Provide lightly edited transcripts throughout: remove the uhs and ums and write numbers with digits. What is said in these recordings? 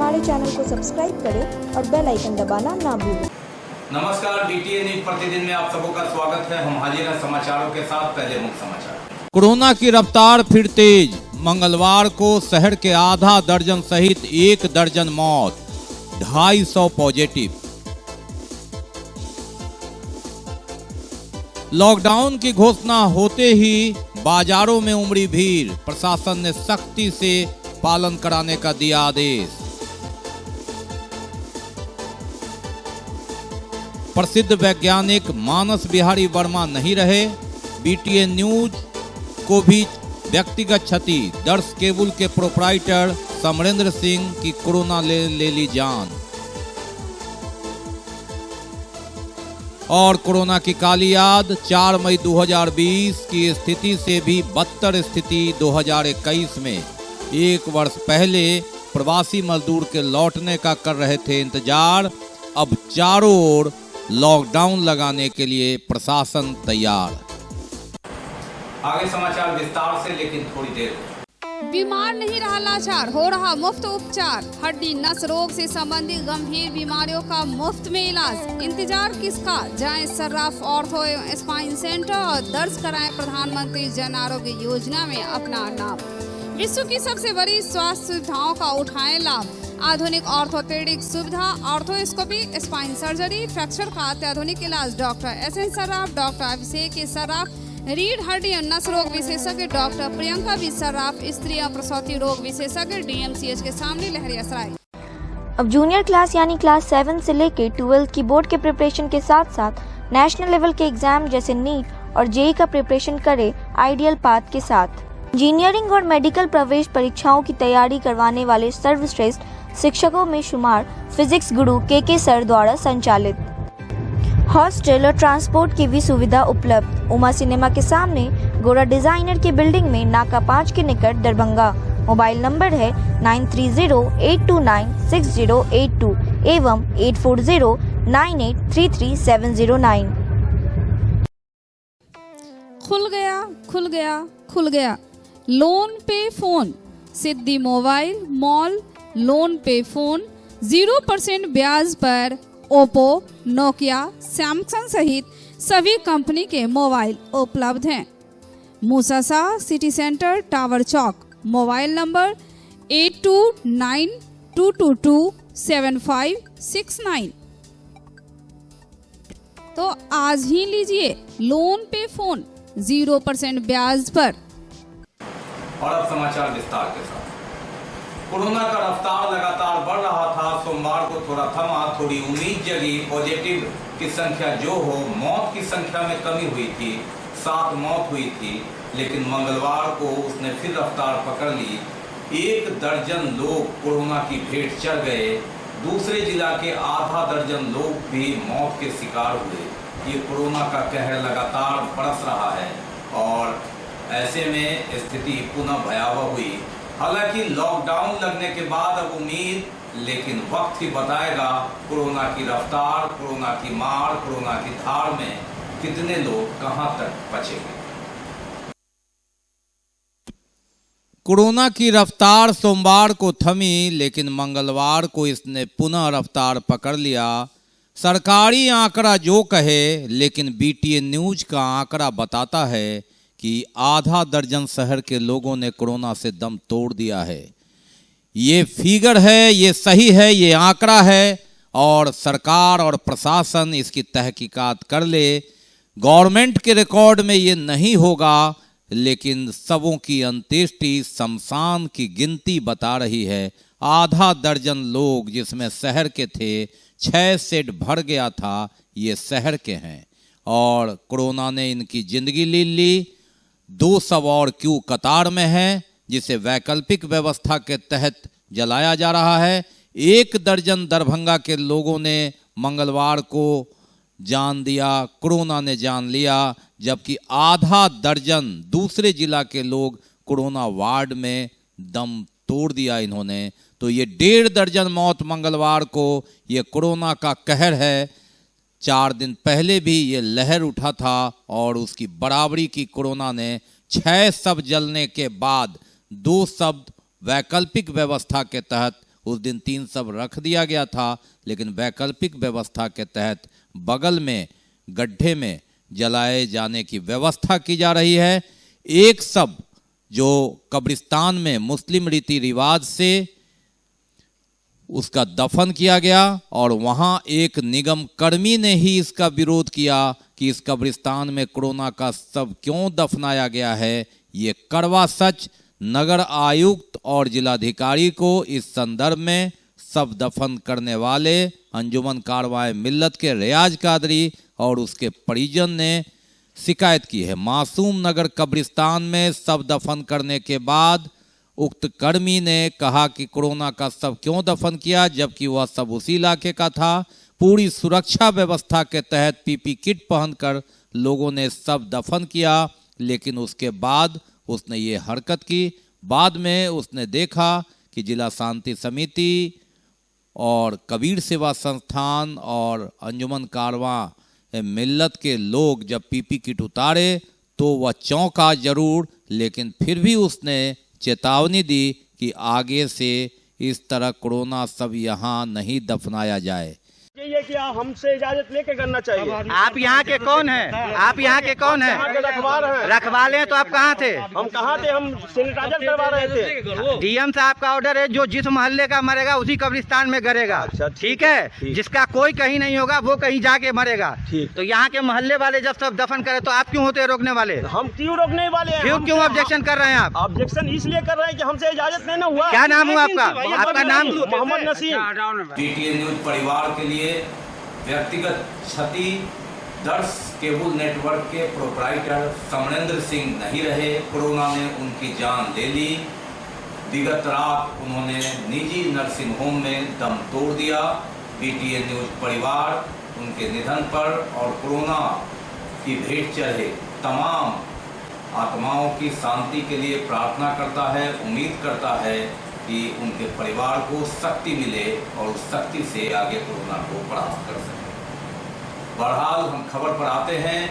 हमारे चैनल को सब्सक्राइब करें और बेल आइकन दबाना ना भूलें। नमस्कार, DTA न्यूज प्रतिदिन में आप सबों का स्वागत है। हम हाजिर हैं समाचारों के साथ। पहले मुख्य समाचार। कोरोना की रफ्तार फिर तेज। मंगलवार को शहर के आधा दर्जन सहित 1 दर्जन मौत, 250 पॉजिटिव। लॉकडाउन की घोषणा होते ही बाजारों में उमड़ी भीड़। प्रशासन ने सख्ती से पालन कराने का दिया आदेश। प्रसिद्ध वैज्ञानिक मानस बिहारी वर्मा नहीं रहे। BTA न्यूज को भी व्यक्तिगत क्षति। दर्श केबल के प्रोपराइटर समरेंद्र सिंह की कोरोना ले ली जान। और कोरोना की काली याद। 4 मई 2020 की स्थिति से भी बदतर स्थिति 2021 में। 1 वर्ष पहले प्रवासी मजदूर के लौटने का कर रहे थे इंतजार। अब चारों ओर लॉकडाउन लगाने के लिए प्रशासन तैयार। आगे समाचार विस्तार से, लेकिन थोड़ी देर। बीमार नहीं रहा लाचार, हो रहा मुफ्त उपचार। हड्डी नस रोग से संबंधित गंभीर बीमारियों का मुफ्त में इलाज। इंतजार किसका, जाएं सर्राफ ऑर्थो एवं स्पाइन सेंटर और दर्ज कराएं प्रधानमंत्री जन आरोग्य योजना में अपना नाम। विश्व की सबसे बड़ी स्वास्थ्य सुविधाओं का उठाएं लाभ। आधुनिक ऑर्थोपेडिक सुविधा, ऑर्थोस्कोपी, स्पाइन सर्जरी, फ्रैक्चर का अत्याधुनिक इलाज। डॉक्टर SN सर्राफ, डॉक्टर अभिषेक सर्राफ, रीढ़ हड्डी और नस रोग विशेषज्ञ डॉक्टर प्रियंका बी सर्राफ, स्त्री और प्रसूति रोग विशेषज्ञ DMCH के सामने लहरियासराय। अब जूनियर क्लास यानी क्लास 7 से लेकर 12th की बोर्ड के प्रिपरेशन के साथ साथ नेशनल लेवल के एग्जाम जैसे नीट और JEE का प्रिपरेशन करे आइडियल पाथ के साथ। इंजीनियरिंग और मेडिकल प्रवेश परीक्षाओं की तैयारी करवाने वाले सर्वश्रेष्ठ शिक्षकों में शुमार फिजिक्स गुरु KK सर द्वारा संचालित। हॉस्टल और ट्रांसपोर्ट की भी सुविधा उपलब्ध। उमा सिनेमा के सामने, गोरा डिजाइनर की बिल्डिंग में, नाका 5 के निकट, दरभंगा। मोबाइल नंबर है 9308296082 एवं 8409833709। खुल गया, खुल गया, खुल गया। लोन पे फोन, सिद्धि मोबाइल मॉल लोन पे फोन। 0% ब्याज पर ओप्पो, नोकिया, सैमसंग सहित सभी कंपनी के मोबाइल उपलब्ध हैं। मूसासा city centre, tower Chowk. Mobile number 8292227569। तो आज ही लीजिए लोन पे फोन 0% ब्याज पर। और अब समाचार विस्तार के साथ। कोरोना का रफ्तार लगातार बढ़ रहा था। सोमवार को थोड़ा थमा, थोड़ी उम्मीद जगी। पॉजिटिव की संख्या जो हो, मौत की संख्या में कमी हुई थी। 7 मौत हुई थी, लेकिन मंगलवार को उसने फिर रफ्तार पकड़ ली। 1 दर्जन लोग कोरोना की भेंट चढ़ गए। दूसरे जिला के आधा दर्जन लोग भी मौत के शिकार हुए। ये कोरोना का कहर लगातार बरस रहा है और ऐसे में स्थिति पुनः भयावह हुई। हालांकि लॉकडाउन लगने के बाद अब उम्मीद, लेकिन वक्त ही बताएगा कोरोना की रफ्तार, कोरोना की मार, कोरोना की धार में कितने लोग कहां तक बचेंगे। कोरोना की रफ्तार सोमवार को थमी, लेकिन मंगलवार को इसने पुनः रफ्तार पकड़ लिया। सरकारी आंकड़ा जो कहे, लेकिन BTA न्यूज का आंकड़ा बताता है कि आधा दर्जन शहर के लोगों ने कोरोना से दम तोड़ दिया है। ये फिगर है, ये सही है, ये आंकड़ा है और सरकार और प्रशासन इसकी तहकीकात कर ले। गवर्नमेंट के रिकॉर्ड में ये नहीं होगा, लेकिन सबों की अंत्येष्टि, शमशान की गिनती बता रही है। आधा दर्जन लोग जिसमें शहर के थे, 6 सेट भर गया था, ये शहर के हैं और कोरोना ने इनकी जिंदगी ले ली। 2 शव और क्यों कतार में है, जिसे वैकल्पिक व्यवस्था के तहत जलाया जा रहा है। 1 दर्जन दरभंगा के लोगों ने मंगलवार को जान दिया, कोरोना ने जान लिया, जबकि आधा दर्जन दूसरे जिला के लोग कोरोना वार्ड में दम तोड़ दिया इन्होंने। तो ये 1.5 दर्जन मौत मंगलवार को, ये कोरोना का कहर है। 4 दिन पहले भी ये लहर उठा था और उसकी बराबरी की कोरोना ने। 6 शव जलने के बाद 2 शब्द वैकल्पिक व्यवस्था के तहत उस दिन 3 शव रख दिया गया था, लेकिन वैकल्पिक व्यवस्था के तहत बगल में गड्ढे में जलाए जाने की व्यवस्था की जा रही है। एक शव जो कब्रिस्तान में मुस्लिम रीति रिवाज से उसका दफन किया गया और वहां एक निगम कर्मी ने ही इसका विरोध किया कि इस कब्रिस्तान में कोरोना का शव क्यों दफनाया गया है। ये कड़वा सच नगर आयुक्त और जिलाधिकारी को इस संदर्भ में शव दफन करने वाले अंजुमन कारवाए मिल्लत के रियाज कादरी और उसके परिजन ने शिकायत की है। मासूम नगर कब्रिस्तान में शव दफन करने के बाद उक्त कर्मी ने कहा कि कोरोना का शव क्यों दफन किया, जबकि वह शव उसी इलाके का था। पूरी सुरक्षा व्यवस्था के तहत पीपी किट पहनकर लोगों ने शव दफन किया, लेकिन उसके बाद उसने ये हरकत की। बाद में उसने देखा कि जिला शांति समिति और कबीर सेवा संस्थान और अंजुमन कारवां मिल्लत के लोग जब पीपी किट उतारे तो वह चौंका जरूर, लेकिन फिर भी उसने चेतावनी दी कि आगे से इस तरह कोरोना शव यहाँ नहीं दफनाया जाए। ये कि हमसे इजाजत लेके करना चाहिए। आप यहाँ के कौन हैं? आप यहाँ के कौन हैं? रखवार हैं। रखवाले हैं तो आप कहाँ थे? हम कहाँ थे? हम सैनिटाइजर करवा रहे थे। डीएम साहब का ऑर्डर है, जो जिस मोहल्ले का मरेगा उसी कब्रिस्तान में गरेगा। अच्छा, ठीक है। जिसका कोई कहीं नहीं होगा वो कहीं जाके मरेगा। तो यहाँ के मोहल्ले वाले जब सब दफन करे तो आप क्यों होते हैं रोकने वाले? हम क्यों रोकने वाले हैं? क्यों ऑब्जेक्शन कर रहे हैं आप? ऑब्जेक्शन इसलिए कर रहे हैं कि हमसे इजाजत नहीं ना हुआ। क्या नाम हुआ आपका? आपका नाम? मोहम्मद नसीम। पीटीए न्यूज परिवार के लिए व्यक्तिगत क्षति दर्श केबल नेटवर्क के प्रोपराइटर समरेंद्र सिंह नहीं रहे। कोरोना ने उनकी जान ले ली। विगत रात उन्होंने निजी नर्सिंग होम में दम तोड़ दिया। पीटीए न्यूज परिवार उनके निधन पर और कोरोना की भेंट चढ़े तमाम आत्माओं की शांति के लिए प्रार्थना करता है। उम्मीद करता है कि उनके परिवार को शक्ति मिले और उस शक्ति से आगे कोरोना को परास्त कर सके। बहरहाल हम खबर पर आते हैं।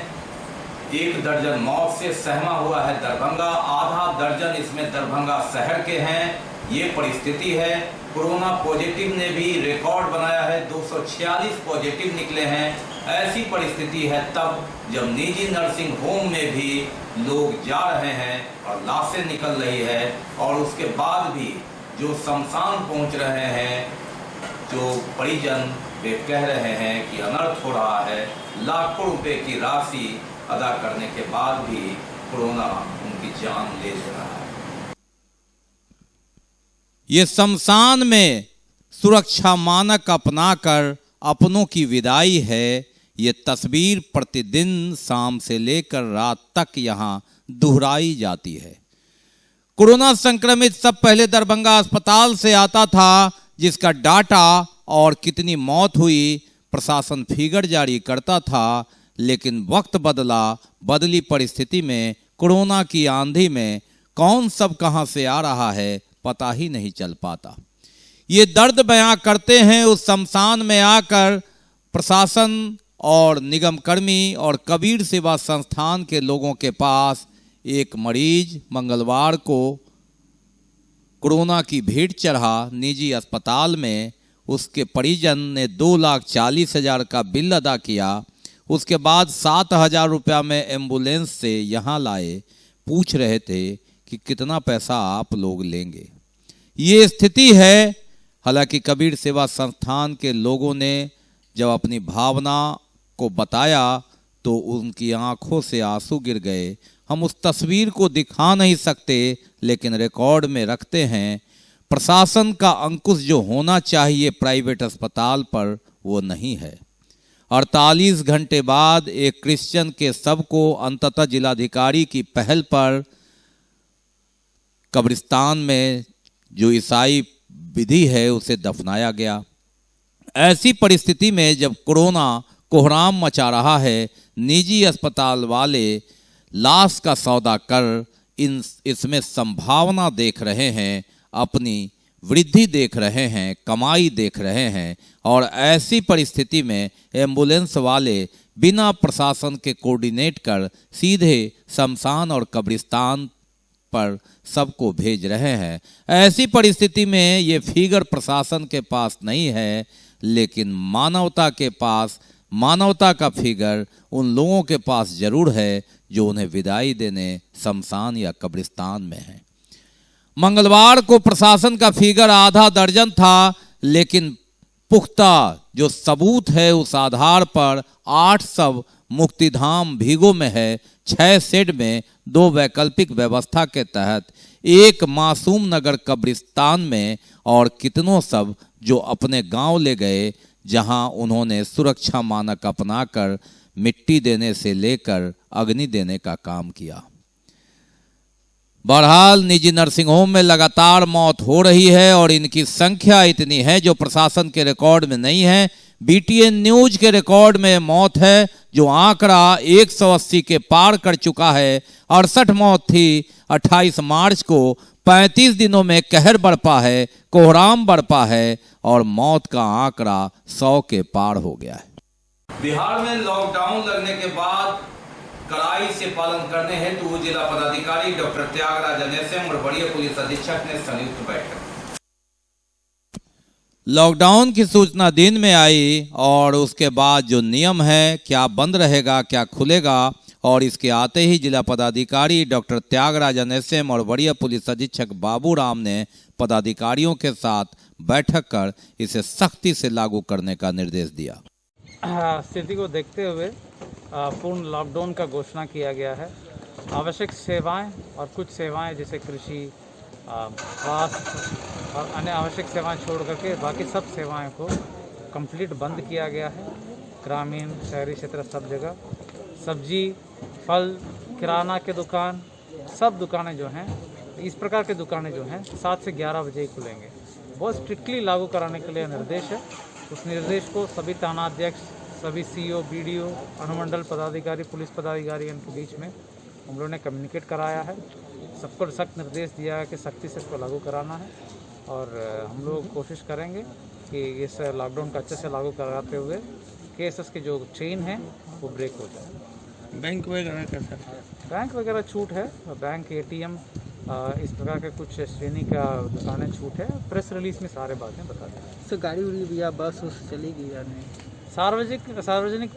1 दर्जन मौत से सहमा हुआ है दरभंगा। आधा दर्जन इसमें दरभंगा शहर के हैं। ये परिस्थिति है। कोरोना पॉजिटिव ने भी रिकॉर्ड बनाया है। 246 पॉजिटिव निकले हैं। ऐसी परिस्थिति है तब जब निजी नर्सिंग होम में भी लोग जा रहे हैं और लाशें निकल रही है, और उसके बाद भी जो शमशान पहुंच रहे हैं, जो परिजन वे कह रहे हैं कि अनर्थ हो रहा है। लाखों रुपए की राशि अदा करने के बाद भी कोरोना उनकी जान ले रहा है। ये शमशान में सुरक्षा मानक अपनाकर अपनों की विदाई है। ये तस्वीर प्रतिदिन शाम से लेकर रात तक यहाँ दोहराई जाती है। कोरोना संक्रमित सब पहले दरभंगा अस्पताल से आता था, जिसका डाटा और कितनी मौत हुई प्रशासन फिगर जारी करता था। लेकिन वक्त बदला, बदली परिस्थिति में कोरोना की आंधी में कौन सब कहां से आ रहा है पता ही नहीं चल पाता। ये दर्द बयां करते हैं उस शमशान में आकर प्रशासन और निगम कर्मी और कबीर सेवा संस्थान के लोगों के पास। एक मरीज मंगलवार को कोरोना की भेंट चढ़ा निजी अस्पताल में। उसके परिजन ने 2,40,000 का बिल अदा किया। उसके बाद 7,000 रुपया में एम्बुलेंस से यहाँ लाए। पूछ रहे थे कि कितना पैसा आप लोग लेंगे। ये स्थिति है। हालांकि कबीर सेवा संस्थान के लोगों ने जब अपनी भावना को बताया तो उनकी आंखों से आंसू गिर गए। हम उस तस्वीर को दिखा नहीं सकते, लेकिन रिकॉर्ड में रखते हैं। प्रशासन का अंकुश जो होना चाहिए प्राइवेट अस्पताल पर, वो नहीं है। 48 घंटे बाद एक क्रिश्चियन के शव को अंततः जिलाधिकारी की पहल पर कब्रिस्तान में जो ईसाई विधि है उसे दफनाया गया। ऐसी परिस्थिति में जब कोरोना कोहराम मचा रहा है, निजी अस्पताल वाले लाश का सौदा कर इसमें संभावना देख रहे हैं, अपनी वृद्धि देख रहे हैं, कमाई देख रहे हैं। और ऐसी परिस्थिति में एम्बुलेंस वाले बिना प्रशासन के कोऑर्डिनेट कर सीधे शमशान और कब्रिस्तान पर सबको भेज रहे हैं। ऐसी परिस्थिति में ये फिगर प्रशासन के पास नहीं है, लेकिन मानवता के पास, मानवता का फिगर उन लोगों के पास जरूर है जो उन्हें विदाई देने शमशान या कब्रिस्तान में है। मंगलवार को प्रशासन का फिगर आधा दर्जन था, लेकिन पुख्ता जो सबूत है उस आधार पर 8 शव मुक्तिधाम भीगो में है, 6 शेड में 2 वैकल्पिक व्यवस्था के तहत, 1 मासूम नगर कब्रिस्तान में और कितनों शव जो अपने गांव ले गए, जहां उन्होंने सुरक्षा मानक अपनाकर मिट्टी देने से लेकर अग्नि देने का काम किया। बहरहाल निजी नर्सिंग होम में लगातार मौत हो रही है और इनकी संख्या इतनी है जो प्रशासन के रिकॉर्ड में नहीं है। बीटीएन न्यूज के रिकॉर्ड में मौत है जो आंकड़ा 180 के पार कर चुका है। 68 मौत थी 28 मार्च को। 35 दिनों में कहर बरपा है, कोहराम बरपा है और मौत का आंकड़ा 100 के पार हो गया है। बिहार में लॉकडाउन लगने के बाद कड़ाई से पालन करने हेतु जिला पदाधिकारी डॉक्टर त्यागराज एसएम और वरीय पुलिस अधीक्षक ने संयुक्त बैठक। लॉकडाउन की सूचना दिन में आई और उसके बाद जो नियम है, क्या बंद रहेगा क्या खुलेगा, और इसके आते ही जिला पदाधिकारी डॉक्टर त्यागराज एसएम और वरीय पुलिस अधीक्षक बाबू राम ने पदाधिकारियों के साथ बैठक कर इसे सख्ती से लागू करने का निर्देश दिया। स्थिति को देखते हुए पूर्ण लॉकडाउन का घोषणा किया गया है। आवश्यक सेवाएं और कुछ सेवाएं जैसे कृषि, स्वास्थ्य और अन्य आवश्यक सेवाएं छोड़ करके बाकी सब सेवाएं को कंप्लीट बंद किया गया है। ग्रामीण, शहरी क्षेत्र सब जगह सब्जी, फल, किराना के दुकान, सब दुकानें जो हैं, इस प्रकार के दुकानें जो हैं 7 से 11 बजे ही खुलेंगे। बहुत स्ट्रिक्टली लागू कराने के लिए निर्देश है। उस निर्देश को सभी थानाध्यक्ष, सभी सीओ, बीडीओ, अनुमंडल पदाधिकारी, पुलिस पदाधिकारी के बीच में हम लोगों ने कम्युनिकेट कराया है। सबको सख्त निर्देश दिया है कि सख्ती से इसको लागू कराना है और हम लोग कोशिश करेंगे कि इस लॉकडाउन का अच्छे से लागू कराते हुए केसेस की जो चेन है वो ब्रेक हो जाए। बैंक वगैरह का सर, बैंक वगैरह छूट है, बैंक, एटीएम, इस प्रकार के कुछ श्रेणी का दुकानें छूट है। प्रेस रिलीज में सारे बातें बता दें। सर गाड़ी उड़ी या बस चलेगी या नहीं? सार्वजनिक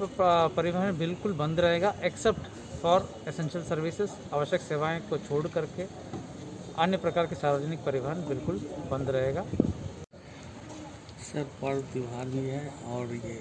परिवहन बिल्कुल बंद रहेगा एक्सेप्ट फॉर एसेंशियल सर्विसेज। आवश्यक सेवाएं को छोड़ करके अन्य प्रकार के सार्वजनिक परिवहन बिल्कुल बंद रहेगा। सर पर्व त्यौहार भी है और ये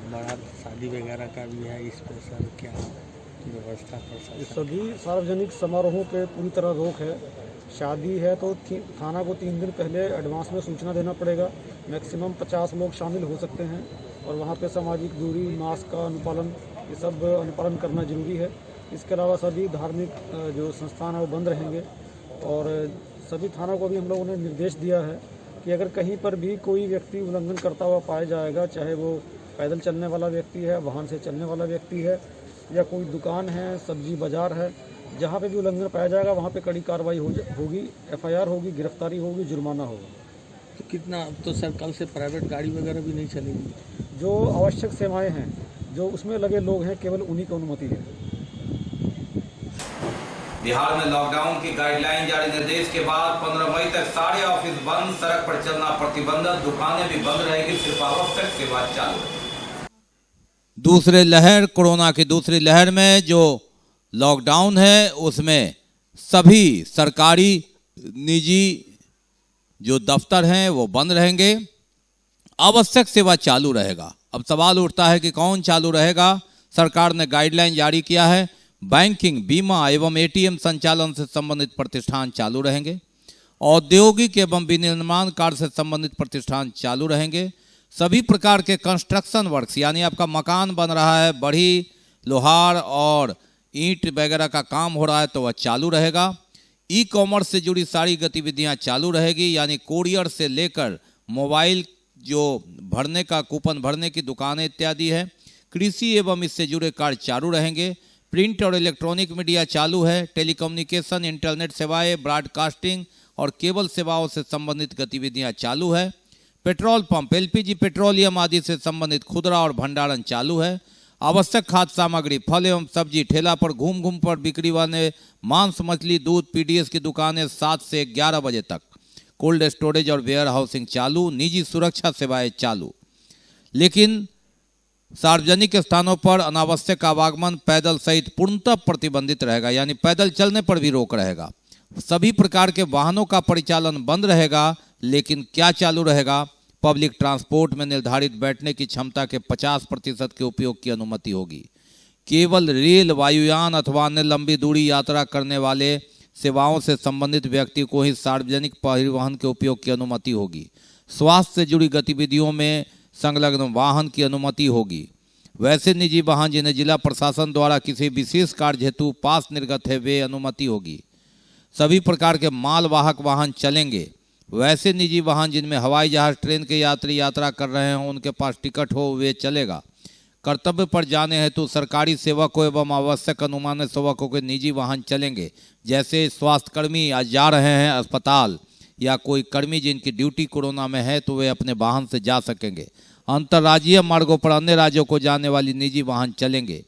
बड़ा शादी वगैरह का भी है, इस पर सर क्या व्यवस्था कर सकते? सभी सार्वजनिक समारोहों पे पूरी तरह रोक है। शादी है तो थाना को 3 दिन पहले एडवांस में सूचना देना पड़ेगा। मैक्सिमम 50 लोग शामिल हो सकते हैं और वहाँ पे सामाजिक दूरी, मास्क का अनुपालन, ये सब अनुपालन करना जरूरी है। इसके अलावा सभी धार्मिक जो संस्थान है वो बंद रहेंगे और सभी थानों को भी हम लोगों ने निर्देश दिया है कि अगर कहीं पर भी कोई व्यक्ति उल्लंघन करता हुआ पाया जाएगा, चाहे वो पैदल चलने वाला व्यक्ति है, वाहन से चलने वाला व्यक्ति है या कोई दुकान है, सब्जी बाजार है, जहाँ पे भी उल्लंघन पाया जाएगा वहाँ पे कड़ी कार्रवाई होगी, एफआईआर होगी, गिरफ्तारी होगी, जुर्माना होगा। तो कितना, तो सर कल से प्राइवेट गाड़ी वगैरह भी नहीं चलेगी? जो आवश्यक सेवाएं हैं, जो उसमें लगे लोग हैं, केवल उन्हीं को अनुमति है। बिहार में लॉकडाउन की गाइडलाइन जारी निर्देश के बाद 15 मई तक सारे ऑफिस बंद, सड़क पर चलना प्रतिबंधित, दुकानें भी बंद रहेगी, सिर्फ आवश्यक सेवा चालू रहेगी। दूसरे लहर, कोरोना की दूसरी लहर में जो लॉकडाउन है उसमें सभी सरकारी, निजी जो दफ्तर हैं वो बंद रहेंगे, आवश्यक सेवा चालू रहेगा। अब सवाल उठता है कि कौन चालू रहेगा? सरकार ने गाइडलाइन जारी किया है। बैंकिंग, बीमा एवं एटीएम संचालन से संबंधित प्रतिष्ठान चालू रहेंगे। औद्योगिक एवं विनिर्माण कार्य से संबंधित प्रतिष्ठान चालू रहेंगे। सभी प्रकार के कंस्ट्रक्शन वर्क्स, यानी आपका मकान बन रहा है, बढ़ी, लोहार और ईंट वगैरह का काम हो रहा है तो वह चालू रहेगा। ई कॉमर्स से जुड़ी सारी गतिविधियां चालू रहेगी, यानी कोरियर से लेकर मोबाइल जो भरने का, कूपन भरने की दुकानें इत्यादि है। कृषि एवं इससे जुड़े कार्य चालू रहेंगे। प्रिंट और इलेक्ट्रॉनिक मीडिया चालू है। टेलीकम्युनिकेशन, इंटरनेट सेवाएं, ब्रॉडकास्टिंग और केबल सेवाओं से संबंधित गतिविधियां चालू है। पेट्रोल पंप, एलपीजी, पेट्रोलियम आदि से संबंधित खुदरा और भंडारण चालू है। आवश्यक खाद्य सामग्री, फल एवं सब्जी ठेला पर घूम घूम पर बिक्री वाले मांस, मछली, दूध, पीडीएस की दुकानें 7 से 11 बजे तक, कोल्ड स्टोरेज और वेयर हाउसिंग चालू, निजी सुरक्षा सेवाएं चालू। लेकिन सार्वजनिक स्थानों पर अनावश्यक आवागमन पैदल सहित पूर्णतः प्रतिबंधित रहेगा, यानी पैदल चलने पर भी रोक रहेगा। सभी प्रकार के वाहनों का परिचालन बंद रहेगा, लेकिन क्या चालू रहेगा? पब्लिक ट्रांसपोर्ट में निर्धारित बैठने की क्षमता के 50% के उपयोग की अनुमति होगी। केवल रेल, वायुयान अथवा अन्य लंबी दूरी यात्रा करने वाले सेवाओं से संबंधित व्यक्ति को ही सार्वजनिक परिवहन के उपयोग की अनुमति होगी। स्वास्थ्य से जुड़ी गतिविधियों में संलग्न वाहन की अनुमति होगी। वैसे निजी वाहन जिन्हें जिला प्रशासन द्वारा किसी विशेष कार्य हेतु पास निर्गत है, वे अनुमति होगी। सभी प्रकार के मालवाहक वाहन चलेंगे। वैसे निजी वाहन जिनमें हवाई जहाज, ट्रेन के यात्री यात्रा कर रहे हों, उनके पास टिकट हो, वे चलेगा। कर्तव्य पर जाने हेतु सरकारी सेवकों एवं आवश्यक अनुमानित सेवकों के निजी वाहन चलेंगे। जैसे स्वास्थ्यकर्मी आज जा रहे हैं अस्पताल, या कोई कर्मी जिनकी ड्यूटी कोरोना में है, तो वे अपने वाहन से जा सकेंगे। अंतर्राज्यीय मार्गों पर अन्य राज्यों को जाने वाली निजी वाहन चलेंगे।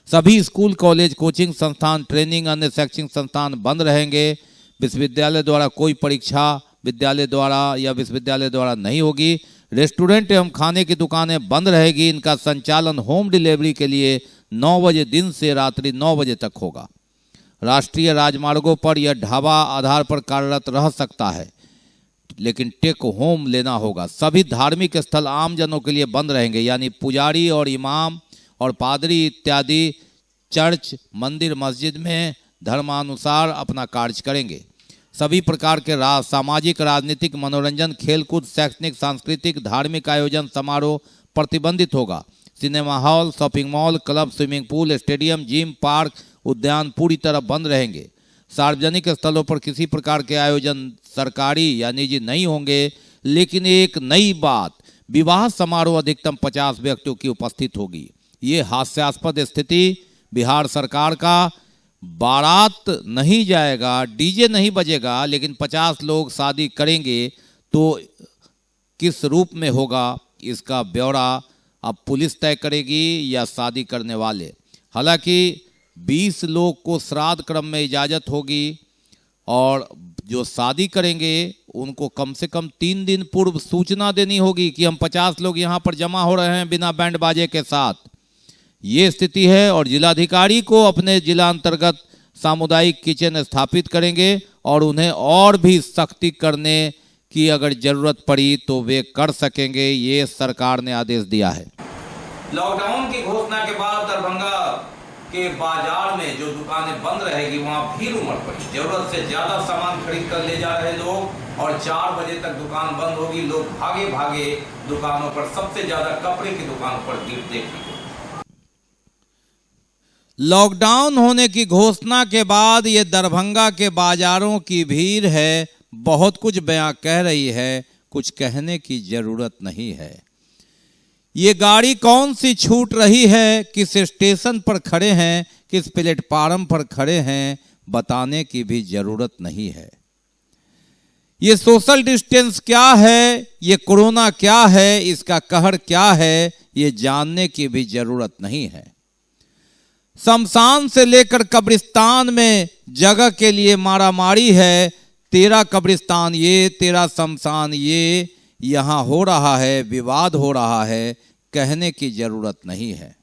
सभी स्कूल, कॉलेज, कोचिंग संस्थान, ट्रेनिंग, अन्य शैक्षणिक संस्थान बंद रहेंगे। विश्वविद्यालय द्वारा कोई परीक्षा विद्यालय द्वारा या विश्वविद्यालय द्वारा नहीं होगी। रेस्टोरेंट एवं खाने की दुकानें बंद रहेगी। इनका संचालन होम डिलीवरी के लिए 9 बजे दिन से रात्रि 9 बजे तक होगा। राष्ट्रीय राजमार्गों पर यह ढाबा आधार पर कार्यरत रह सकता है, लेकिन टेक होम लेना होगा। सभी धार्मिक स्थल आम जनों के लिए बंद रहेंगे, यानी पुजारी और इमाम और पादरी इत्यादि चर्च, मंदिर, मस्जिद में धर्मानुसार अपना कार्य करेंगे। सभी प्रकार के सामाजिक, राजनीतिक, मनोरंजन, खेलकूद, शैक्षणिक, सांस्कृतिक, धार्मिक आयोजन, समारोह प्रतिबंधित होगा। Cinema hall, shopping mall, club, swimming pool, stadium, gym, park, उद्यान पूरी तरह बंद रहेंगे। सार्वजनिक स्थलों पर किसी प्रकार के आयोजन सरकारी या निजी नहीं होंगे। लेकिन एक नई बात, विवाह समारोह अधिकतम 50 व्यक्तियों की उपस्थित होगी। ये हास्यास्पद स्थिति बिहार सरकार का। बारात नहीं जाएगा, डीजे नहीं बजेगा, लेकिन 50 लोग शादी करेंगे, तो किस रूप में होगा इसका ब्यौरा अब पुलिस तय करेगी या शादी करने वाले। हालांकि 20 लोग को श्राद्ध क्रम में इजाज़त होगी और जो शादी करेंगे उनको कम से कम 3 दिन पूर्व सूचना देनी होगी कि हम 50 लोग यहाँ पर जमा हो रहे हैं बिना बैंड बाजे के साथ। ये स्थिति है और जिलाधिकारी को अपने जिला अंतर्गत सामुदायिक किचन स्थापित करेंगे और उन्हें और भी सख्ती करने की अगर जरूरत पड़ी तो वे कर सकेंगे। ये सरकार ने आदेश दिया है। लॉकडाउन की घोषणा के बाद दरभंगा के बाजार में जो दुकानें बंद रहेगी, वहां भीड़ उमड़ पड़ी। जरूरत से ज्यादा सामान खरीद कर ले जा रहे लोग और 4 बजे तक दुकान बंद होगी। लोग भागे भागे दुकानों पर, सबसे ज्यादा कपड़े की दुकान पर भीड़ देखी। लॉकडाउन होने की घोषणा के बाद ये दरभंगा के बाजारों की भीड़ है, बहुत कुछ बयां कह रही है, कुछ कहने की जरूरत नहीं है। ये गाड़ी कौन सी छूट रही है, किस स्टेशन पर खड़े हैं, किस प्लेटफार्म पर खड़े हैं, बताने की भी जरूरत नहीं है। ये सोशल डिस्टेंस क्या है, ये कोरोना क्या है, इसका कहर क्या है, ये जानने की भी जरूरत नहीं है। शमशान से लेकर कब्रिस्तान में जगह के लिए मारामारी है। तेरा कब्रिस्तान ये, तेरा शमशान ये, यहाँ हो रहा है, विवाद हो रहा है, कहने की जरूरत नहीं है।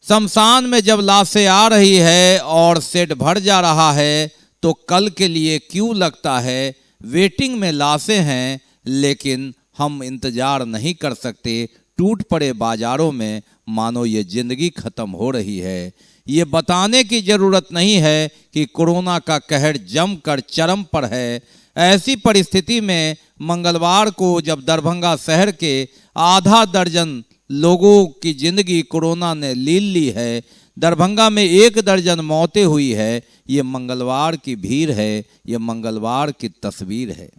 शमशान में जब लाशें आ रही है और शेड भर जा रहा है तो कल के लिए क्यों लगता है। वेटिंग में लाशें हैं, लेकिन हम इंतजार नहीं कर सकते। टूट पड़े बाजारों में मानो ये जिंदगी खत्म हो रही है। ये बताने की जरूरत नहीं है कि कोरोना का कहर जमकर चरम पर है। ऐसी परिस्थिति में मंगलवार को जब दरभंगा शहर के आधा दर्जन लोगों की जिंदगी कोरोना ने लील ली है, दरभंगा में 1 दर्जन मौतें हुई है, ये मंगलवार की भीड़ है, ये मंगलवार की तस्वीर है।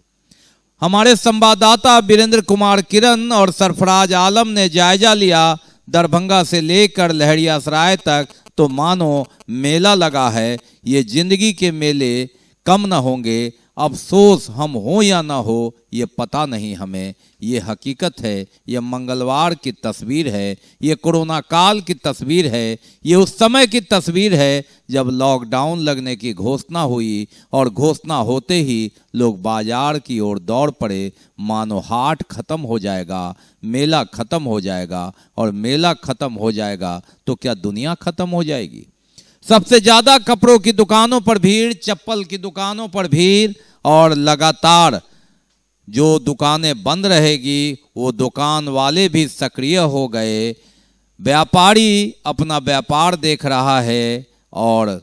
हमारे संवाददाता वीरेंद्र कुमार किरण और सरफराज आलम ने जायजा लिया दरभंगा से लेकर लहरियासराय तक, तो मानो मेला लगा है। ये जिंदगी के मेले कम न होंगे। अफसोस हम हो या ना हो ये पता नहीं हमें, ये हकीकत है, ये मंगलवार की तस्वीर है, ये कोरोना काल की तस्वीर है, ये उस समय की तस्वीर है जब लॉकडाउन लगने की घोषणा हुई और घोषणा होते ही लोग बाजार की ओर दौड़ पड़े, मानो हाट खत्म हो जाएगा, मेला खत्म हो जाएगा, और मेला खत्म हो जाएगा तो क्या दुनिया खत्म हो जाएगी। सबसे ज्यादा कपड़ों की दुकानों पर भीड़, चप्पल की दुकानों पर भीड़, और लगातार जो दुकानें बंद रहेगी वो दुकान वाले भी सक्रिय हो गए। व्यापारी अपना व्यापार देख रहा है और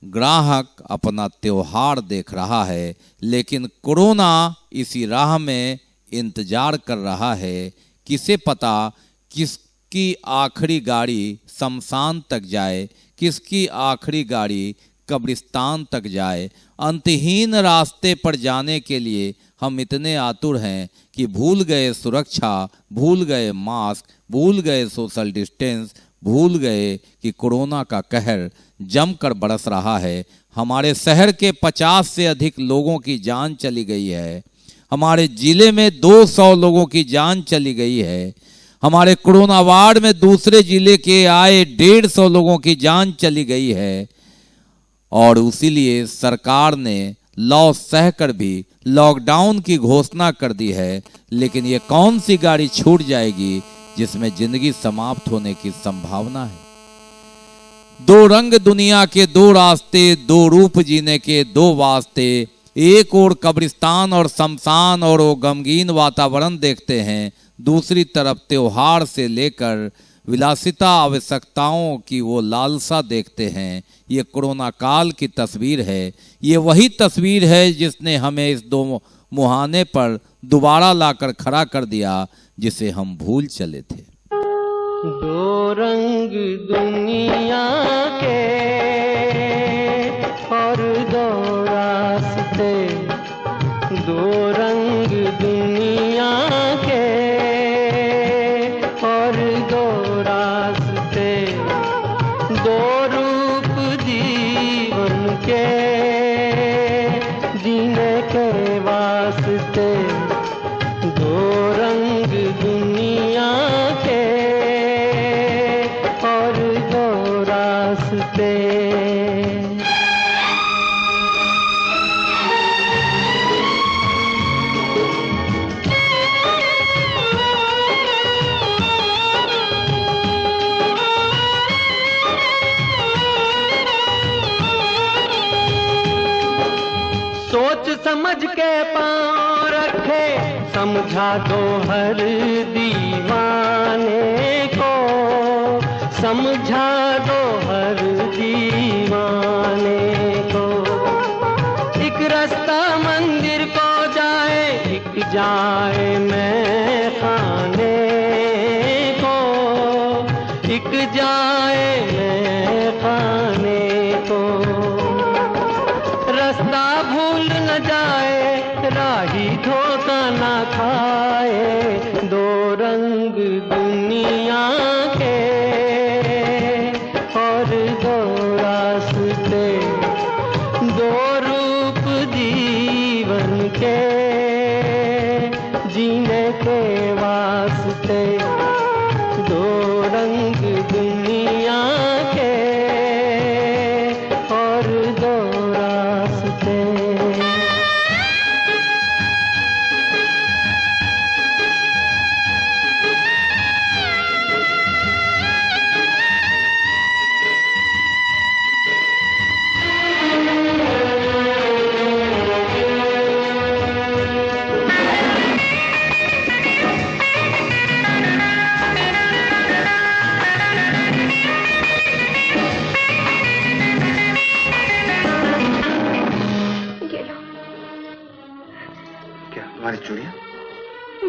ग्राहक अपना त्योहार देख रहा है, लेकिन कोरोना इसी राह में इंतजार कर रहा है। किसे पता किसकी आखिरी गाड़ी शमशान तक जाए, किसकी आखिरी गाड़ी कब्रिस्तान तक जाए। अंतहीन रास्ते पर जाने के लिए हम इतने आतुर हैं कि भूल गए सुरक्षा, भूल गए मास्क, भूल गए सोशल डिस्टेंस, भूल गए कि कोरोना का कहर जमकर बरस रहा है। हमारे शहर के 50 से अधिक लोगों की जान चली गई है, हमारे जिले में 200 लोगों की जान चली गई है, हमारे कोरोना वार्ड में दूसरे जिले के आए 150 लोगों की जान चली गई है। और इसीलिए सरकार ने लॉस सहकर भी लॉकडाउन की घोषणा कर दी है। लेकिन ये कौन सी गाड़ी छूट जाएगी जिसमें जिंदगी समाप्त होने की संभावना है। दो रंग दुनिया के, दो रास्ते, दो रूप जीने के, दो वास्ते। एक ओर कब्रिस्तान और शमशान और वो गमगीन वातावरण देखते हैं, दूसरी तरफ त्योहार से लेकर विलासिता आवश्यकताओं की वो लालसा देखते हैं। ये कोरोना काल की तस्वीर है, ये वही तस्वीर है जिसने हमें इस दो मुहाने पर दोबारा लाकर खड़ा कर दिया जिसे हम भूल चले थे। दो रंग दुनिया के और दो रास्ते, दो रंग दुनिया के और दो रास्ते, दो रूप जीवन के जीने के वास्ते, दो रंग दुनिया के और दो रास्ते। सोच समझ के पाँव रखे, समझा दो हर दीवाने को, समझा दो हर दीवाने को। एक रास्ता मंदिर को जाए, एक जाए मैं खाने को, एक जाए मैं खाने को। रास्ता भूल न जाए, राही धोखा न खाए, दो रंग दुनिया के और दो रास्ते, दो रूप जीवन के जीने के वास्ते, दो रंग दुनिया के और दो रास्ते।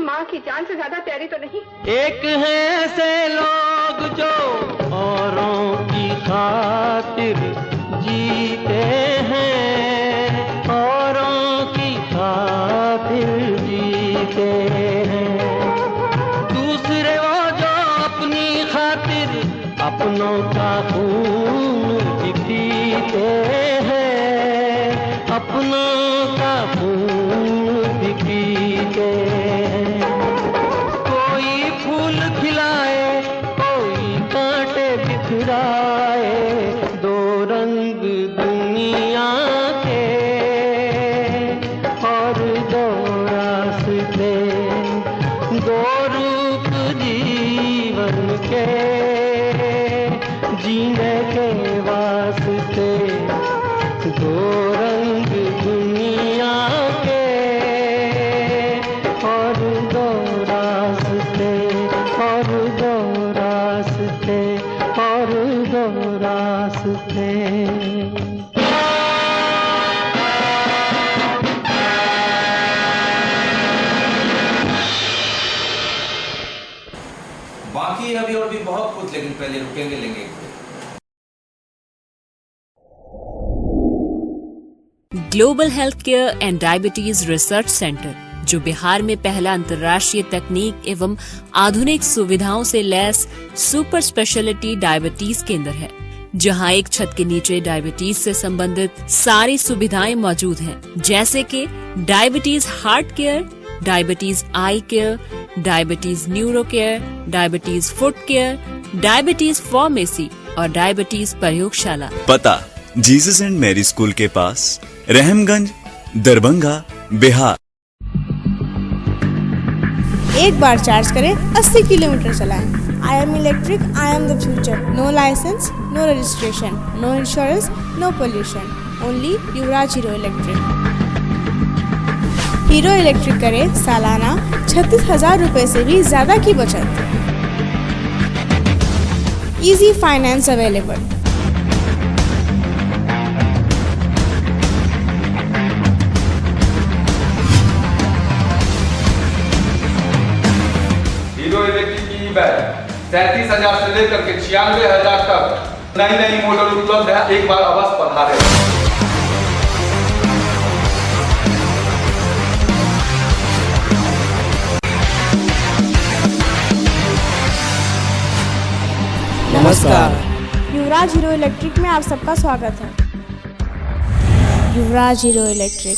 माँ की जान से ज्यादा प्यारी तो नहीं। एक है ऐसे लोग जो औरों की खातिर जीते हैं, औरों की खातिर जीते हैं। दूसरे वो जो अपनी खातिर अपनों का खून भी पीते हैं, अपनों का दो रूप जीवन के जीने के वास्ते, दो रंग दुनिया के और दो रास्ते, और दो रास्ते, और दो रास्ते। बाकी अभी और भी बहुत कुछ, लेकिन पहले रुकेंगे, लेंगे। Global health care and diabetes research centre, जो बिहार में पहला अंतर्राष्ट्रीय तकनीक एवं आधुनिक सुविधाओं से लैस सुपर स्पेशलिटी डायबिटीज केंद्र है, जहां एक छत के नीचे डायबिटीज से संबंधित सारी सुविधाएं मौजूद हैं, जैसे कि diabetes heart care, diabetes eye care, diabetes neuro care, diabetes foot care, diabetes pharmacy और डायबिटीज प्रयोगशाला। पता जीसस एंड मैरी स्कूल के पास, रहमगंज, दरभंगा, बिहार। एक बार चार्ज करें, 80 किलोमीटर चलाएं। I am electric, I am the future. No licence, no registration, no insurance, no pollution, only Yuvraj Hero Electric. Hero Electric करें सालाना 36,000 रुपए से भी ज्यादा की बचत। Easy finance available. Hero Electric की ई-बाइक 37,000 से लेकर के 96,000 तक नई नई मॉडल उपलब्ध है। एक बार अवश्य पधारें। नमस्कार, युवराज हीरो इलेक्ट्रिक में आप सबका स्वागत है। Yuvraj Hero Electric,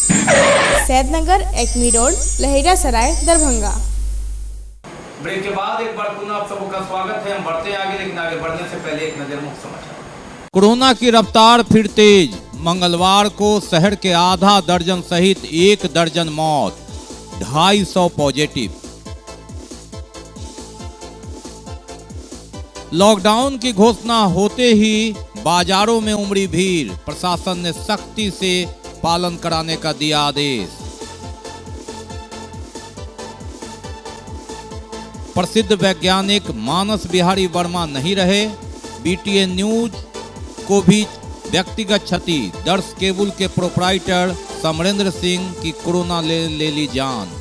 Saidnagar, Acme road, Laheria Sarai, Darbhanga. Break के बाद एक बार पुनः आप सबका स्वागत है। हम बढ़ते हैं आगे, लेकिन आगे बढ़ने से पहले एक नजर मुख्य समाचार। कोरोना की रफ्तार फिर तेज। मंगलवार को शहर के आधा दर्जन सहित 1 दर्जन मौत, 250 पॉजिटिव। लॉकडाउन की घोषणा होते ही बाजारों में उमड़ी भीड़, प्रशासन ने सख्ती से पालन कराने का दिया आदेश। प्रसिद्ध वैज्ञानिक मानस बिहारी वर्मा नहीं रहे, बीटीएन न्यूज को भी व्यक्तिगत क्षति। दर्श केबल के प्रोपराइटर समरेंद्र सिंह की कोरोना ले ली जान।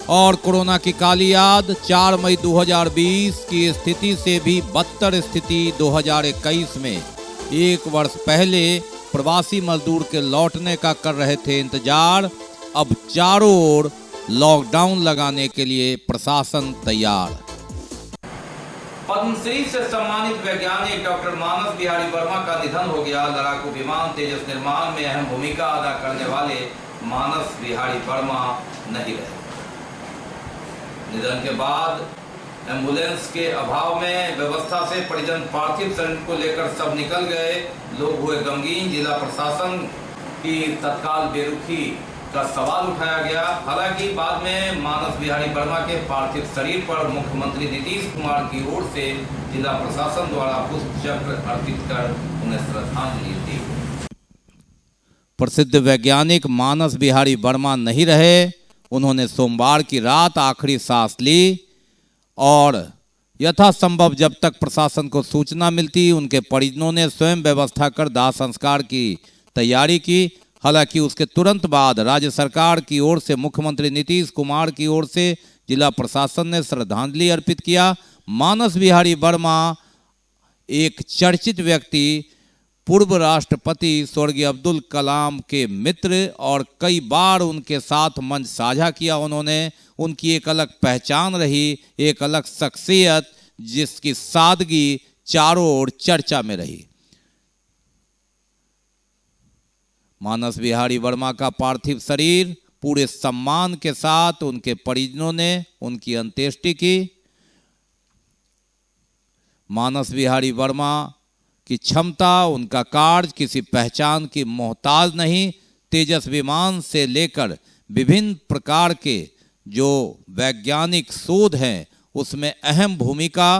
और कोरोना की काली याद, 4 मई 2020 की स्थिति से भी बदतर स्थिति 2021 में। 1 वर्ष पहले प्रवासी मजदूर के लौटने का कर रहे थे इंतजार, अब चारों ओर लॉकडाउन लगाने के लिए प्रशासन तैयार। पद्मश्री से सम्मानित वैज्ञानिक डॉक्टर मानस बिहारी वर्मा का निधन हो गया। लड़ाकू विमान तेजस निर्माण में अहम भूमिका अदा करने वाले मानस बिहारी वर्मा नहीं रहे। निधन के बाद एम्बुलेंस के अभाव में व्यवस्था से परिजन पार्थिव शरीर को लेकर सब निकल गए। लोग हुए गमगीन। जिला प्रशासन की तत्काल बेरुखी का सवाल उठाया गया। हालांकि बाद में मानस बिहारी वर्मा के पार्थिव शरीर पर मुख्यमंत्री नीतीश कुमार की ओर से जिला प्रशासन द्वारा पुष्पचक्र अर्पित कर उन्हें श्रद्धांजलि दी। प्रसिद्ध वैज्ञानिक मानस बिहारी वर्मा नहीं रहे। उन्होंने सोमवार की रात आखिरी सांस ली और यथासंभव जब तक प्रशासन को सूचना मिलती उनके परिजनों ने स्वयं व्यवस्था कर दाह संस्कार की तैयारी की। हालांकि उसके तुरंत बाद राज्य सरकार की ओर से मुख्यमंत्री नीतीश कुमार की ओर से जिला प्रशासन ने श्रद्धांजलि अर्पित किया। मानस बिहारी वर्मा एक चर्चित व्यक्ति, पूर्व राष्ट्रपति स्वर्गीय अब्दुल कलाम के मित्र और कई बार उनके साथ मंच साझा किया। उन्होंने उनकी एक अलग पहचान रही, एक अलग शख्सियत जिसकी सादगी चारों ओर चर्चा में रही। मानस बिहारी वर्मा का पार्थिव शरीर पूरे सम्मान के साथ उनके परिजनों ने उनकी अंत्येष्टि की। मानस बिहारी वर्मा की क्षमता, उनका कार्य किसी पहचान की मोहताज नहीं तेजस विमान से लेकर विभिन्न प्रकार के जो वैज्ञानिक शोध हैं उसमें अहम भूमिका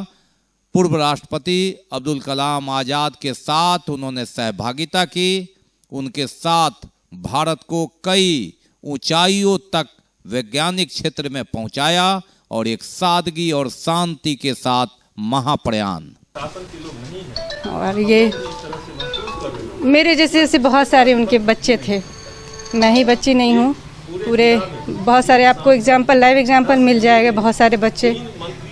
पूर्व राष्ट्रपति अब्दुल कलाम आज़ाद के साथ उन्होंने सहभागिता की। उनके साथ भारत को कई ऊंचाइयों तक वैज्ञानिक क्षेत्र में पहुंचाया और एक सादगी और शांति के साथ महाप्रयाण। और ये मेरे जैसे बहुत सारे उनके बच्चे थे, मैं ही बच्ची नहीं हूँ, पूरे बहुत सारे आपको एग्जाम्पल, लाइव एग्जाम्पल मिल जाएगा। बहुत सारे बच्चे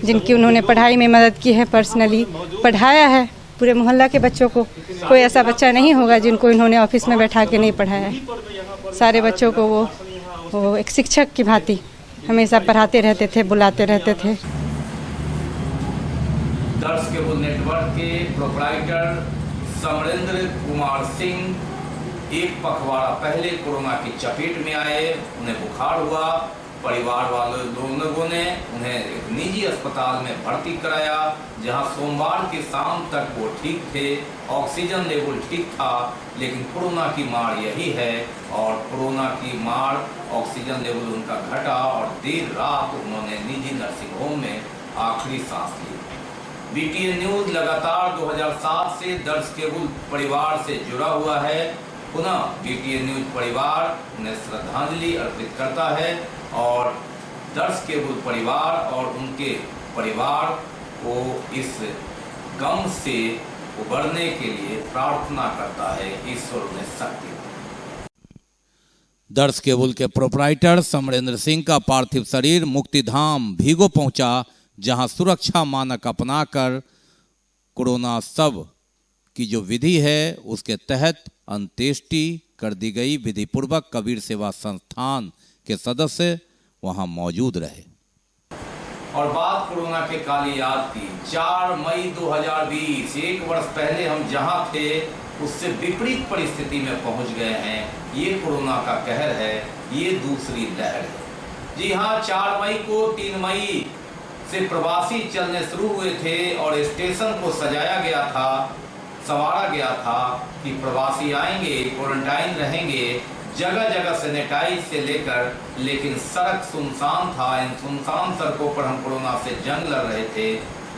जिनकी उन्होंने पढ़ाई में मदद की है, पर्सनली पढ़ाया है पूरे मोहल्ला के बच्चों को। कोई ऐसा बच्चा नहीं होगा जिनको इन्होंने ऑफिस में बैठा के नहीं पढ़ाया है। सारे बच्चों को वो एक शिक्षक की भांति हमेशा पढ़ाते रहते थे, बुलाते रहते थे। दर्श केबल नेटवर्क के प्रोप्राइटर समरेंद्र कुमार सिंह एक पखवाड़ा पहले कोरोना की चपेट में आए। उन्हें बुखार हुआ। परिवार वाले लोगों ने उन्हें एक निजी अस्पताल में भर्ती कराया, जहां सोमवार की शाम तक वो ठीक थे, ऑक्सीजन लेवल ठीक था। लेकिन कोरोना की मार यही है और कोरोना की मार, ऑक्सीजन लेवल उनका घटा और देर रात उन्होंने निजी नर्सिंग होम में आखिरी सांस ली। बीटीएन न्यूज लगातार 2007 से दर्श केबल परिवार से जुड़ा हुआ है। पुनः बीटीएन न्यूज परिवार उन्हें श्रद्धांजलि अर्पित करता है और दर्श केबल परिवार और उनके परिवार को इस गम से उबरने के लिए प्रार्थना करता है, ईश्वर उन्हें शक्ति। दर्श केबल के प्रोप्राइटर समरेंद्र सिंह का पार्थिव शरीर मुक्तिधाम भीगो पहुंचा, जहां सुरक्षा मानक अपनाकर कोरोना सब की जो विधि है उसके तहत अंत्येष्टि कर दी गई। विधि पूर्वक कबीर सेवा संस्थान के सदस्य वहां मौजूद रहे। और बात कोरोना के काली याद की। 4 मई 2020, एक वर्ष पहले हम जहां थे उससे विपरीत परिस्थिति में पहुंच गए हैं। ये कोरोना का कहर है, ये दूसरी लहर है। जी हाँ, 4 मई को 3 मई से प्रवासी चलने शुरू हुए थे और स्टेशन को सजाया गया था, संवारा गया था कि प्रवासी आएंगे, क्वारंटाइन रहेंगे, जगह जगह सैनिटाइज से लेकर। लेकिन सड़क सुनसान था। इन सुनसान सड़कों पर हम कोरोना से जंग लड़ रहे थे।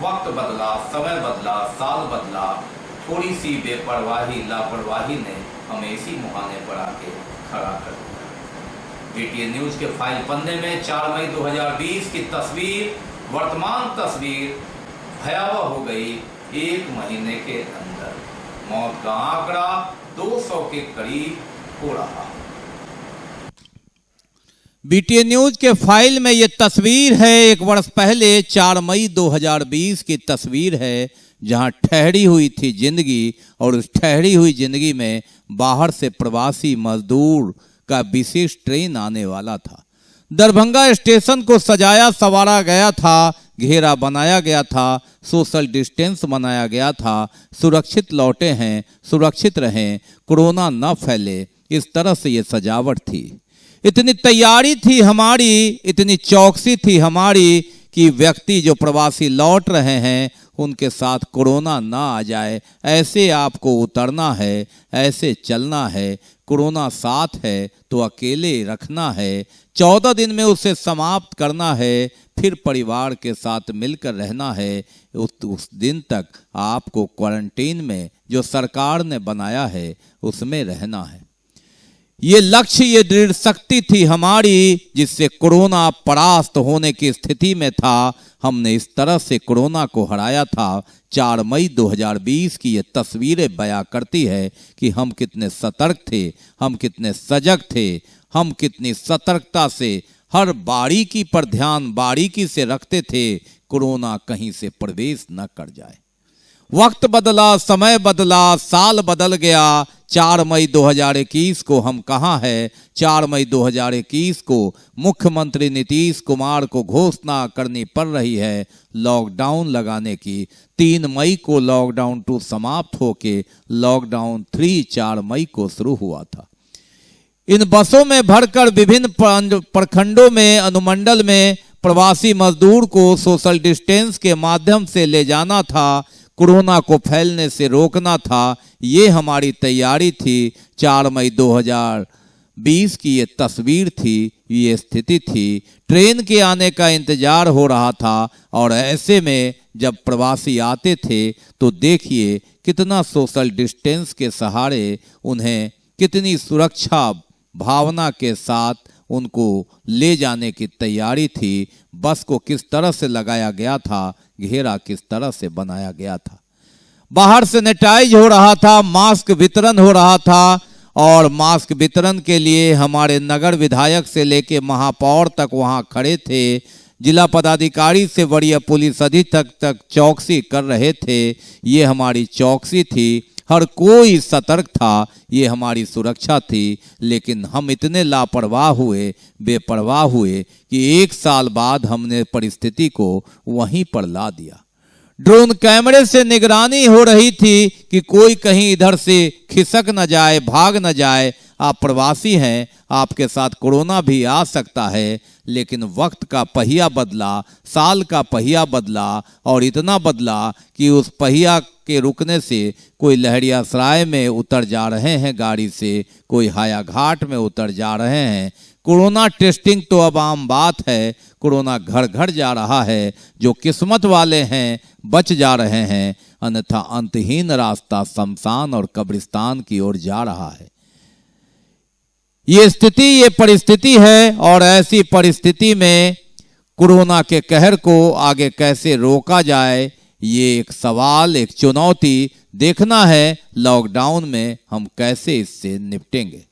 वक्त बदला, समय बदला, साल बदला, थोड़ी सी बेपरवाही, लापरवाही ने हमें इसी मुहाने पर आके खड़ा कर दिया। बीटीएन न्यूज के फाइल पन्ने में 4 मई 2020 की तस्वीर, वर्तमान तस्वीर भयावह हो गई। 1 महीने के अंदर मौत का आंकड़ा 200 के करीब हो रहा। बीटीएन न्यूज के फाइल में ये तस्वीर है, 1 वर्ष पहले 4 मई 2020 की तस्वीर है, जहां ठहरी हुई थी जिंदगी और उस ठहरी हुई जिंदगी में बाहर से प्रवासी मजदूर का विशेष ट्रेन आने वाला था। दरभंगा स्टेशन को सजाया संवारा गया था, घेरा बनाया गया था, सोशल डिस्टेंस बनाया गया था। सुरक्षित लौटे हैं, सुरक्षित रहें, कोरोना न फैले, इस तरह से ये सजावट थी। इतनी तैयारी थी हमारी, इतनी चौकसी थी हमारी कि व्यक्ति जो प्रवासी लौट रहे हैं उनके साथ कोरोना ना आ जाए, ऐसे आपको उतरना है, ऐसे चलना है। कोरोना साथ है तो अकेले रखना है, 14 दिन में उसे समाप्त करना है, फिर परिवार के साथ मिलकर रहना है। उस दिन तक आपको क्वारंटीन में जो सरकार ने बनाया है उसमें रहना है। ये लक्ष्य, ये दृढ़ शक्ति थी हमारी, जिससे कोरोना परास्त होने की स्थिति में था। हमने इस तरह से कोरोना को हराया था। 4 मई 2020 की ये तस्वीरें बयां करती है कि हम कितने सतर्क थे, हम कितने सजग थे, हम कितनी सतर्कता से हर बारीकी पर ध्यान बारीकी से रखते थे, कोरोना कहीं से प्रवेश न कर जाए। वक्त बदला, समय बदला, साल बदल गया। 4 मई 2021 को हम कहाँ हैं? 4 मई 2021 को मुख्यमंत्री नीतीश कुमार को घोषणा करनी पड़ रही है लॉकडाउन लगाने की। 3 मई को लॉकडाउन 2 समाप्त होके लॉकडाउन 3 4 मई को शुरू हुआ था। इन बसों में भरकर विभिन्न प्रखंडों में, अनुमंडल में प्रवासी मजदूर को सोशल डिस्टेंस के माध्यम से ले जाना था, कोरोना को फैलने से रोकना था। ये हमारी तैयारी थी। 4 मई 2000 20 की ये तस्वीर थी, ये स्थिति थी। ट्रेन के आने का इंतजार हो रहा था और ऐसे में जब प्रवासी आते थे तो देखिए कितना सोशल डिस्टेंस के सहारे उन्हें कितनी सुरक्षा भावना के साथ उनको ले जाने की तैयारी थी। बस को किस तरह से लगाया गया था, घेरा किस तरह से बनाया गया था। बाहर सैनिटाइज हो रहा था, मास्क वितरण हो रहा था और मास्क वितरण के लिए हमारे नगर विधायक से लेके महापौर तक वहां खड़े थे। जिला पदाधिकारी से बढ़िया पुलिस अधीक्षक तक चौकसी कर रहे थे। ये हमारी चौकसी थी, हर कोई सतर्क था, ये हमारी सुरक्षा थी। लेकिन हम इतने लापरवाह हुए, बेपरवाह हुए कि 1 साल बाद हमने परिस्थिति को वहीं पर ला दिया। ड्रोन कैमरे से निगरानी हो रही थी कि कोई कहीं इधर से खिसक न जाए, भाग न जाए। आप प्रवासी हैं, आपके साथ कोरोना भी आ सकता है। लेकिन वक्त का पहिया बदला, साल का पहिया बदला और इतना बदला कि उस पहिया के रुकने से कोई लहरियासराय में उतर जा रहे हैं गाड़ी से, कोई हायाघाट में उतर जा रहे हैं। कोरोना टेस्टिंग तो अब आम बात है, कोरोना घर घर जा रहा है। जो किस्मत वाले हैं बच जा रहे हैं, अन्यथा अंतहीन रास्ता शमशान और कब्रिस्तान की ओर जा रहा है। ये स्थिति, ये परिस्थिति है और ऐसी परिस्थिति में कोरोना के कहर को आगे कैसे रोका जाए, ये एक सवाल, एक चुनौती देखना है। लॉकडाउन में हम कैसे इससे निपटेंगे।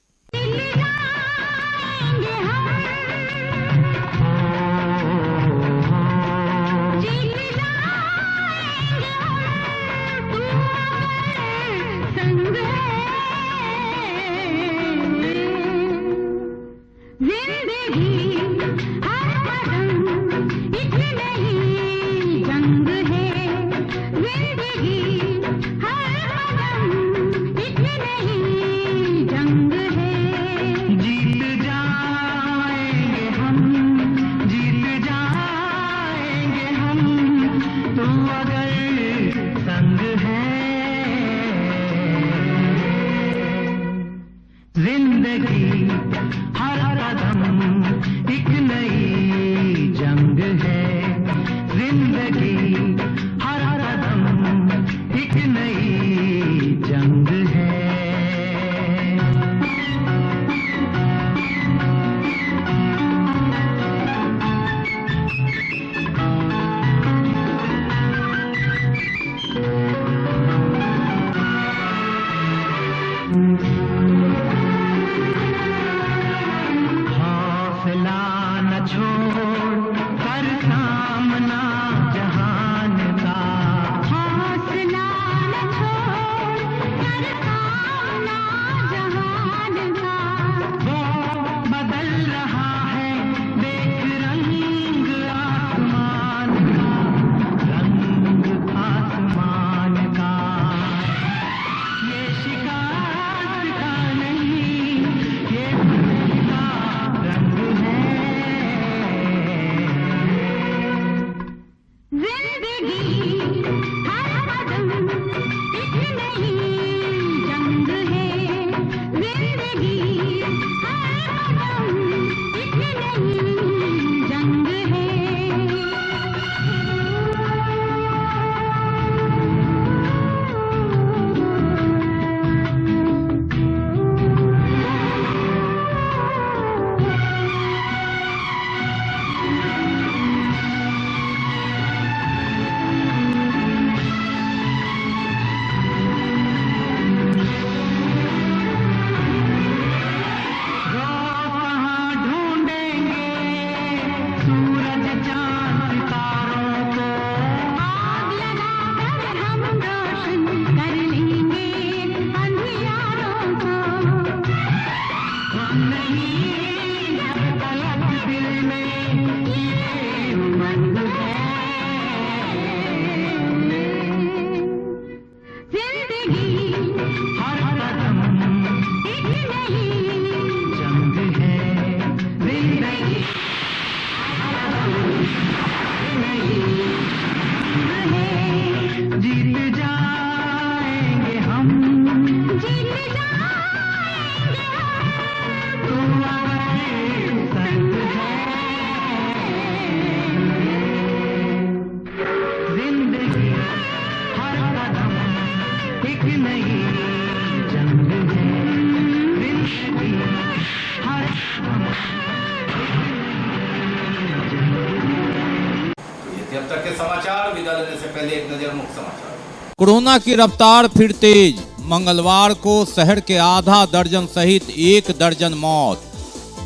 तक के समाचार विदा लेने से पहले एक नजर मुख्य समाचार। कोरोना की रफ्तार फिर तेज। मंगलवार को शहर के आधा दर्जन सहित 1 दर्जन मौत,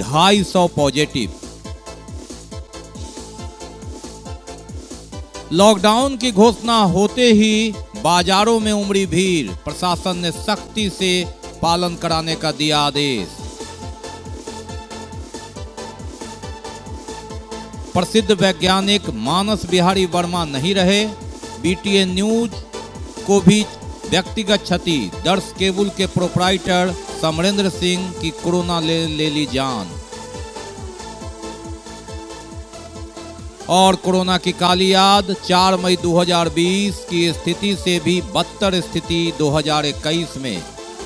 250 पॉजिटिव। लॉकडाउन की घोषणा होते ही बाजारों में उमड़ी भीड़। प्रशासन ने सख्ती से पालन कराने का दिया आदेश। प्रसिद्ध वैज्ञानिक मानस बिहारी वर्मा नहीं रहे। बीटीएन न्यूज को भी व्यक्तिगत क्षति। दर्श केबल के प्रोपराइटर समरेंद्र सिंह की कोरोना ले ली जान। और कोरोना की काली याद 4 मई 2020 की स्थिति से भी बदतर स्थिति 2021 में।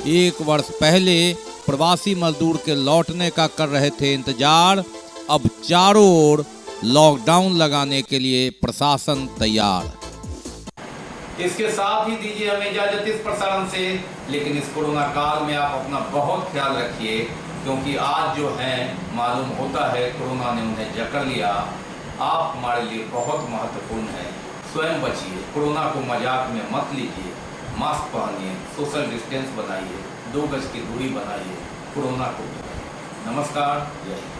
1 वर्ष पहले प्रवासी मजदूर के लौटने का कर रहे थे इंतजार। अब चारों ओर लॉकडाउन लगाने के लिए प्रशासन तैयार। इसके साथ ही दीजिए हमें इजाजत इस प्रसारण से, लेकिन इस कोरोना काल में आप अपना बहुत ख्याल रखिए, क्योंकि आज जो है मालूम होता है कोरोना ने उन्हें जकड़ लिया। आप हमारे लिए बहुत महत्वपूर्ण है। स्वयं बचिए, कोरोना को मजाक में मत लीजिए। मास्क पहनिए, सोशल डिस्टेंस बनाइए, 2 गज की दूरी बनाइए, कोरोना को। नमस्कार, जय हिंद।